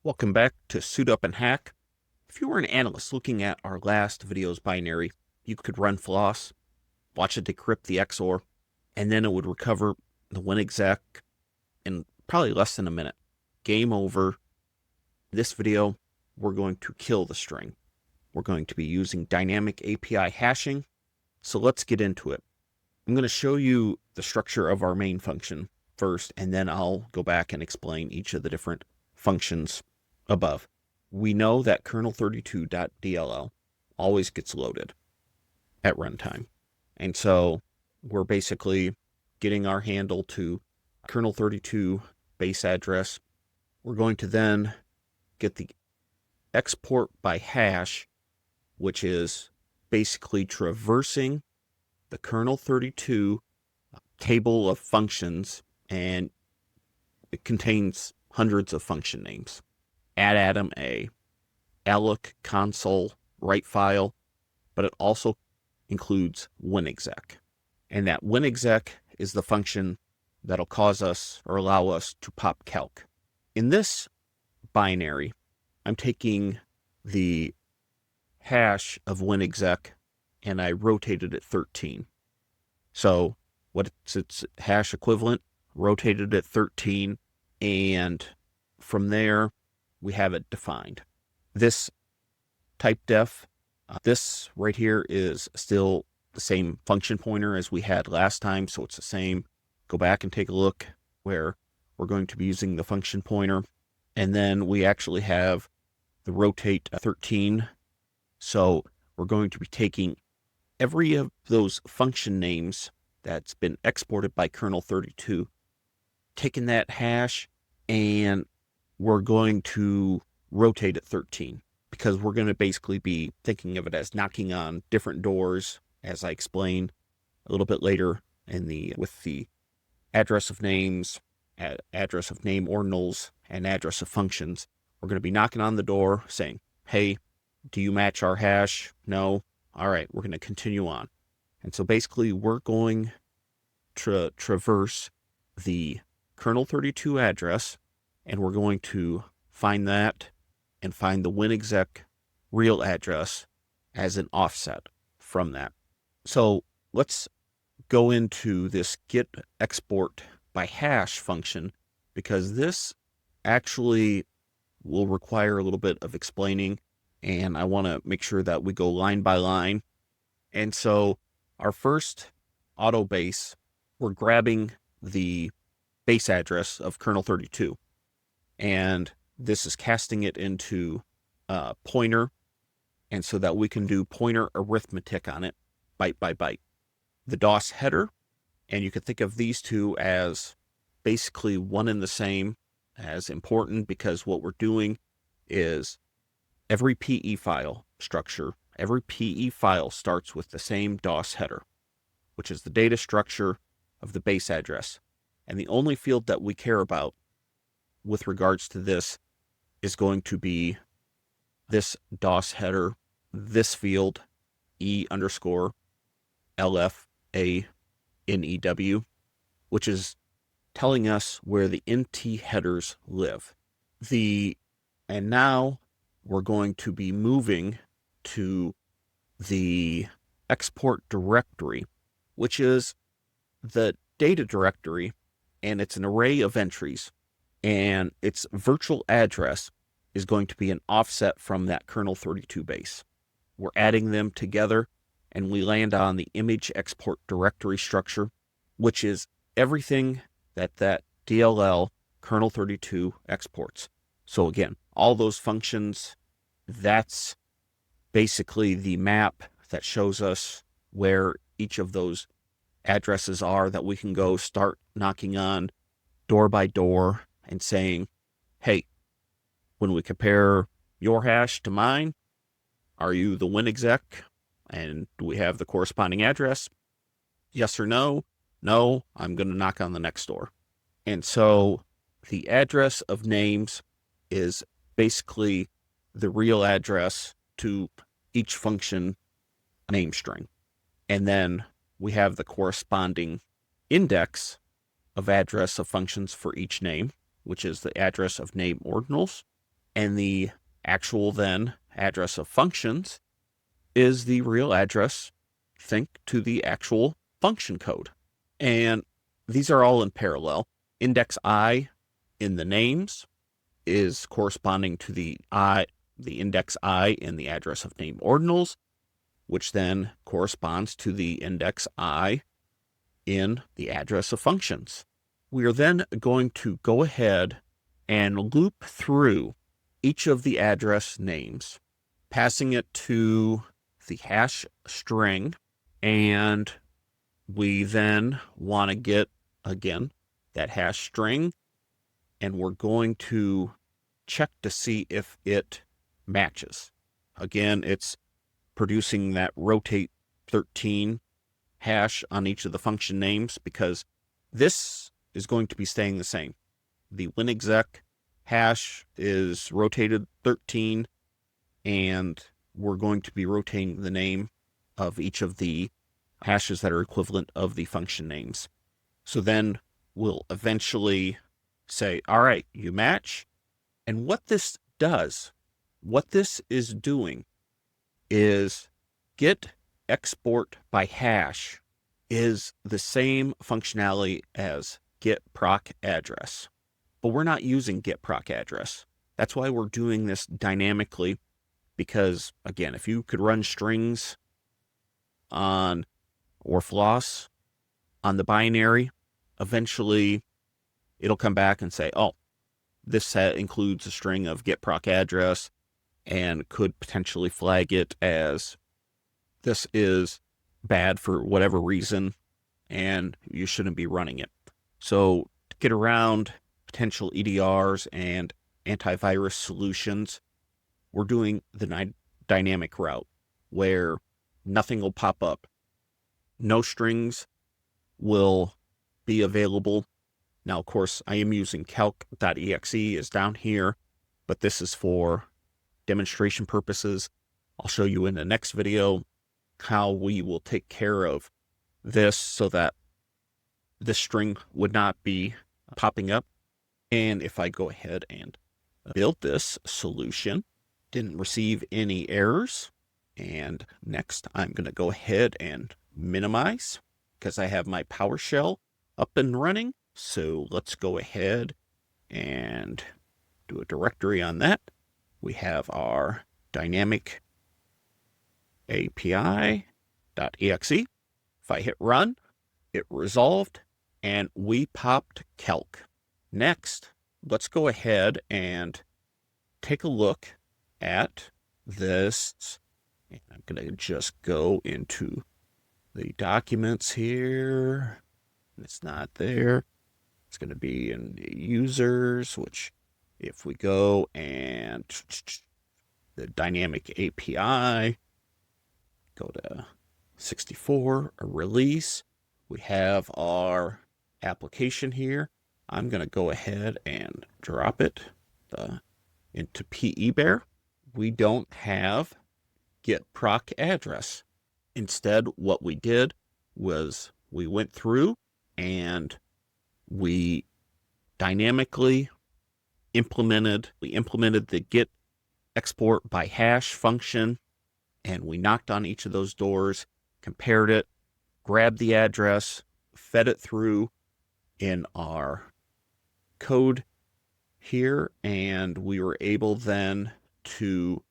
Welcome back to Suit Up and Hack. If you were an analyst looking at our last video's binary, you could run FLOSS, watch it decrypt the XOR, and then it would recover the WinExec in probably less than a minute. Game over. This video, we're going to kill the string. We're going to be using dynamic API hashing. So let's get into it. I'm going to show you the structure of our main function first, and then I'll go back and explain each of the different functions above. We know that kernel32.dll always gets loaded at runtime. And so we're basically getting our handle to kernel32 base address. We're going to then get the export by hash, which is basically traversing the kernel32 table of functions, and it contains hundreds of function names. Add atom A, alloc console write file, but it also includes WinExec. And that WinExec is the function that'll cause us or allow us to pop calc. In this binary, I'm taking the hash of WinExec and I rotated it 13. So what's its hash equivalent? Rotated it 13, and from there we have it defined. This type def, this right here is still the same function pointer as we had last time, so it's the same. Go back and take a look where we're going to be using the function pointer. And then we actually have the Rotate-13. So we're going to be taking every of those function names that's been exported by kernel32, taking that hash, and we're going to rotate it 13, because we're going to basically be thinking of it as knocking on different doors, as I explain a little bit later with the address of names, address of name ordinals, and address of functions. We're going to be knocking on the door saying, hey, do you match our hash? No? All right, we're going to continue on. And so basically we're going to traverse the kernel32 address, and we're going to find that and find the WinExec real address as an offset from that. So let's go into this GetExportByHash function, because this actually will require a little bit of explaining, and I want to make sure that we go line by line. And so our first auto base, we're grabbing the base address of kernel32, and this is casting it into pointer, and so that we can do pointer arithmetic on it, byte by byte. The DOS header, and you can think of these two as basically one and the same, as important, because what we're doing is every PE file structure, every PE file starts with the same DOS header, which is the data structure of the base address. And the only field that we care about with regards to this is going to be this DOS header, this field, E_LFANEW, which is telling us where the NT headers live. And now we're going to be moving to the export directory, which is the data directory, and it's an array of entries, and its virtual address is going to be an offset from that kernel32 base. We're adding them together, and we land on the image export directory structure, which is everything that DLL kernel32 exports. So again, all those functions, that's basically the map that shows us where each of those addresses are, that we can go start knocking on door by door and saying, hey, when we compare your hash to mine, are you the WinExec? And do we have the corresponding address? Yes or no? No, I'm going to knock on the next door. And so the address of names is basically the real address to each function name string. And then we have the corresponding index of address of functions for each name, which is the address of name ordinals. And the actual then address of functions is the real address synced to the actual function code. And these are all in parallel. Index I in the names is corresponding to the index I in the address of name ordinals, which then corresponds to the index I in the address of functions. We are then going to go ahead and loop through each of the address names, passing it to the hash string, and we then want to get, again, that hash string, and we're going to check to see if it matches. Again, it's producing that Rotate-13 hash on each of the function names because this is going to be staying the same. The winexec hash is rotated 13, and we're going to be rotating the name of each of the hashes that are equivalent of the function names. So then we'll eventually say, all right, you match. And what this does, what this is doing is GetExportByHash is the same functionality as GetProcAddress, but we're not using GetProcAddress. That's why we're doing this dynamically, because again, if you could run strings on or FLOSS on the binary, eventually it'll come back and say, oh, this set includes a string of GetProcAddress, and could potentially flag it as this is bad for whatever reason, and you shouldn't be running it. So to get around potential EDRs and antivirus solutions, we're doing the dynamic route where nothing will pop up. No strings will be available. Now, of course, I am using calc.exe is down here, but this is for demonstration purposes. I'll show you in the next video how we will take care of this so that this string would not be popping up. And if I go ahead and build this solution, didn't receive any errors. And next, I'm going to go ahead and minimize because I have my PowerShell up and running. So let's go ahead and do a directory on that. We have our dynamic API.exe. If I hit run, it resolved and we popped calc. Next, let's go ahead and take a look at this. And I'm going to just go into the documents here. It's not there. It's going to be in users, which if we go and the dynamic API, go to 64, a release, we have our application here. I'm going to go ahead and drop it into PEBear. We don't have GetProcAddress. Instead, what we did was we went through and we dynamically implemented the GetExportByHash function, and we knocked on each of those doors, compared it, grabbed the address, fed it through in our code here, and we were able then to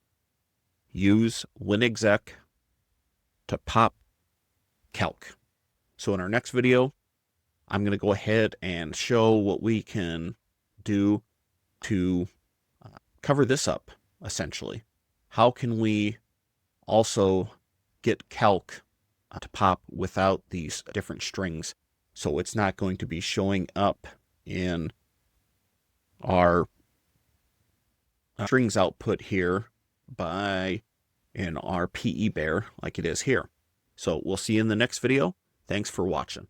use winexec to pop calc. So in our next video, I'm going to go ahead and show what we can do to cover this up, essentially. How can we also get calc to pop without these different strings, so it's not going to be showing up in our strings output here in our PEBear like it is here. So we'll see you in the next video. Thanks for watching.